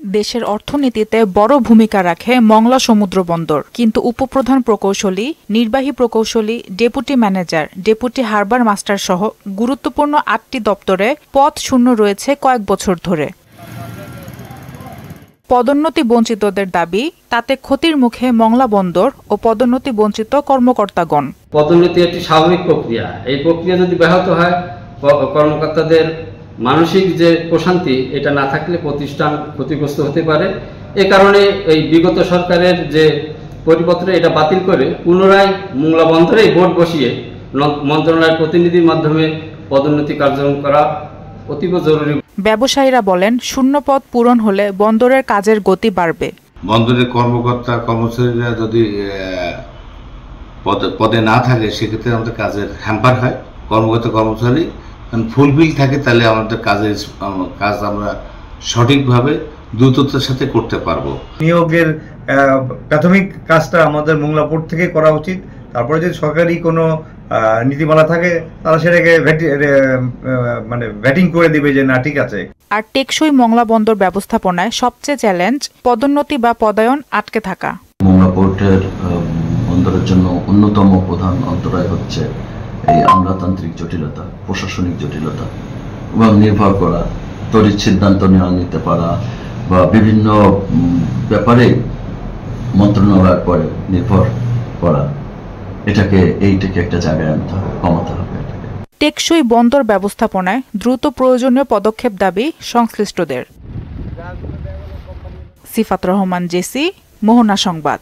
দেশের অর্থনীতিতে বড় ভূমিকা রাখে মংলা সমুদ্র বন্দর, কিন্তু উপপ্রধান প্রকৌশলী, নির্বাহী প্রকৌশলী, deputy manager, deputy harbour master সহ গুরুত্বপূর্ণ ৮টি দপ্তরে পদ শূন্য রয়েছে কয়েক বছর ধরে। পদোন্নতি বঞ্চিতদের দাবি, তাতে ক্ষতির মুখে মংলা বন্দর ও পদোন্নতি বঞ্চিত কর্মকর্তাগণ। পদোন্নতি একটি স্বাভাবিক প্রক্রিয়া। এই প্রক্রিয়া যদি ব্যাহত হয়, কর্মকর্তাদের মানসিক যে প্রশান্তি এটা না থাকলে প্রতিষ্ঠান ক্ষতিগ্রস্ত হতে পারে। এ কারণে এই বিগত সরকারের যে পরিপত্র এটা বাতিল করে পুনরায় মংলা বন্দরে বোর্ড বসিয়ে মন্ত্রণালয়ের প্রতিনিধির মাধ্যমে পদোন্নতি কার্যক্রম করা অতীব জরুরি। ব্যবসায়ীরা বলেন, শূন্য পদ পূরণ হলে বন্দরের কাজের গতি বাড়বে। বন্দরের কর্মকর্তা কর্মচারীরা যদি পদে না থাকে সেক্ষেত্রে আমাদের কাজের হ্যাম্পার হয়। কর্মকর্তা কর্মচারী ফুলফিল থাকে, তাহলে আমাদের কাজ আমরা সঠিকভাবে দ্রুততার সাথে করতে পারবো। নিয়োগের প্রাথমিক কাজটা আমাদের মংলা পোর্ট থেকে করা উচিত। তারপরে যদি সরকারি কোনো নীতিমালা থাকে তারা সেটাকে ভেটিং করে দিবে যে না ঠিক আছে। আর টেকসই মংলা বন্দর ব্যবস্থাপনায় সবচেয়ে চ্যালেঞ্জ পদোন্নতি বা পদায়ন আটকে থাকা। মংলা পোর্টের বন্দরের জন্য অন্যতম প্রধান অন্তরায় হচ্ছে এই আমলাতান্ত্রিক জটিলতা, প্রশাসনিক জটিলতা এবং নির্ভর করা, তড়িৎ সিদ্ধান্ত নেওয়া নিতে পারা বা বিভিন্ন ব্যাপারে মন্ত্রণালয়ের পরে নির্ভর করা, এইটাকে একটা জায়গায় আনতে হবে, কমাতে হবে। টেকসই বন্দর ব্যবস্থাপনায় দ্রুত প্রয়োজনীয় পদক্ষেপ দাবি সংশ্লিষ্টদের। সিফাত রহমান, জেসি, মোহনা সংবাদ।